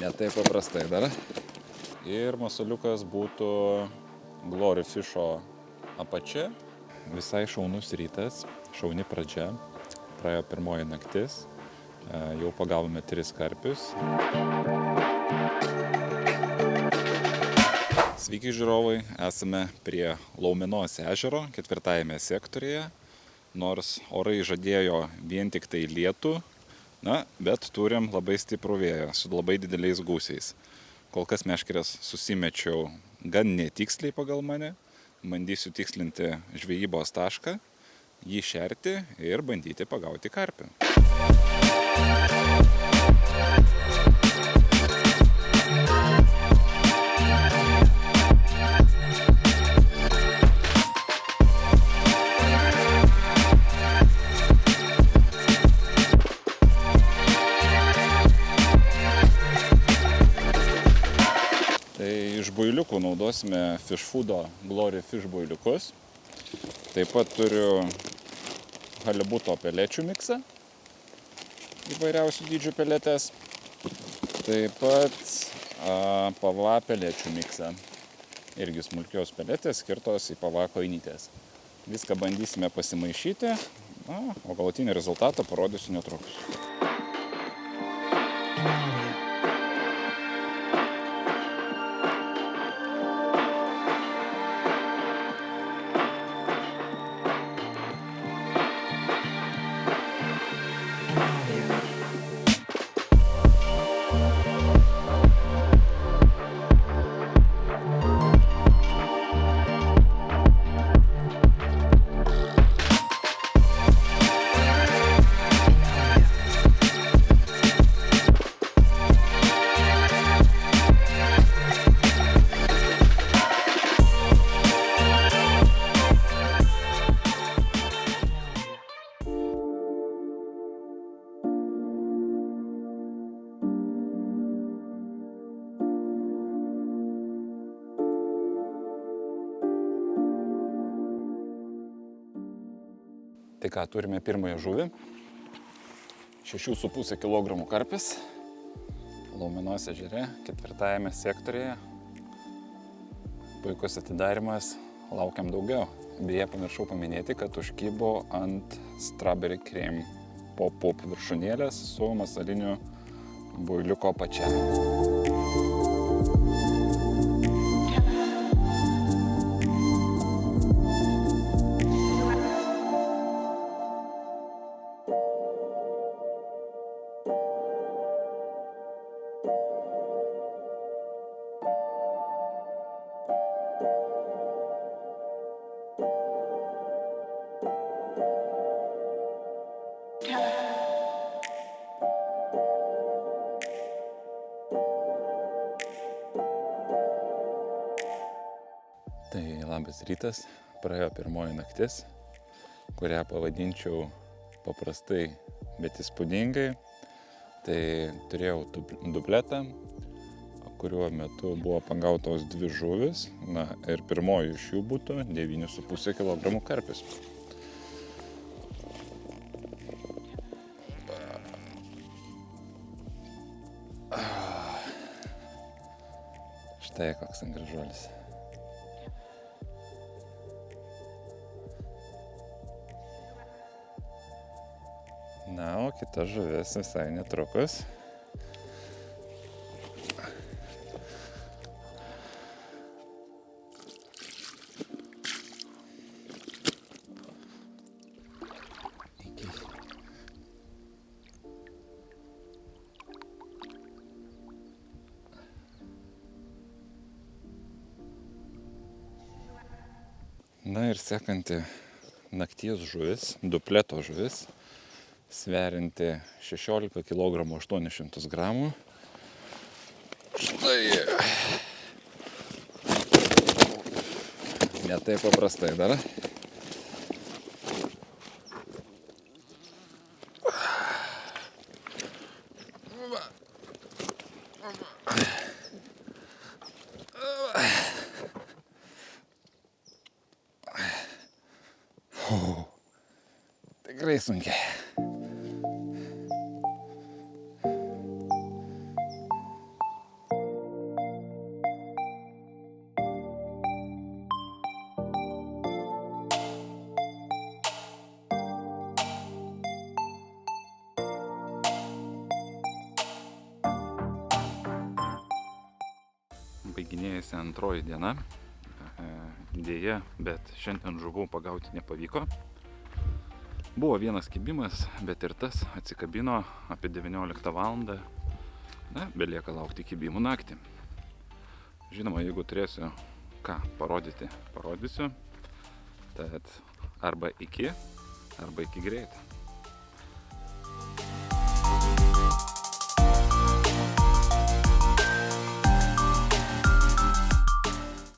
Ne taip paprastai dar. Ir masaliukas būtų Glory Fisho apačia. Visai šaunus rytas, šauni pradžia. Praėjo pirmoji naktis. Jau pagavome 3 karpius. Sveiki žiūrovai, esame prie Laumenos ežero, 4 sektoriuje. Nors orai žadėjo vien tik tai lietų, bet turim labai stiprų vėją su labai dideliais gūsiais. Kol kas meškerės susimečiau gan netiksliai pagal mane. Bandysiu tikslinti žvejybos tašką, jį šerti ir bandyti pagauti karpį. Iš builiukų naudosime Fish Foodo Glory Fish builiukus. Taip pat turiu halibuto pelečių miksą, įvairiausių dydžių peletės. Taip pat pava pelečių miksą, irgi smulkios peletės skirtos į pava koinytės. Viską bandysime pasimaišyti, o galutinį rezultatą parodysiu netrukus. Tai ką, turime pirmąją žuvį, 6,5 kg karpis, Laumenos ežere, 4 sektoriuje. Puikus atidarimas, laukiam daugiau. Beje, pamiršau paminėti, kad užkybo ant Strawberry Cream pop-up viršūnėlės su masaliniu builiuko apačia. Tai labas rytas, praėjo pirmoji naktis, kurią pavadinčiau paprastai, bet įspūdingai. Tai turėjau dubletą, kuriuo metu buvo pagautos 2 žuvis, ir pirmoji iš jų būtų 9,5 kg karpis. Štai koks ant gražuolis. O kita žuvis visai netrukus. Ir sekanti nakties žuvis, dupleto žuvis, sverianti 16 kg 800 gramų. Štai. Ne taip paprastai dar. Tikrai sunkiai. baiginėjasi antroji diena. Dėja, bet šiandien žuvų pagauti nepavyko. Buvo vienas kibimas, bet ir tas atsikabino apie 19 valandą. Na, belieka laukti kibimų naktį. Žinoma, jeigu turėsiu ką parodyti, parodysiu. Tad arba iki greitai.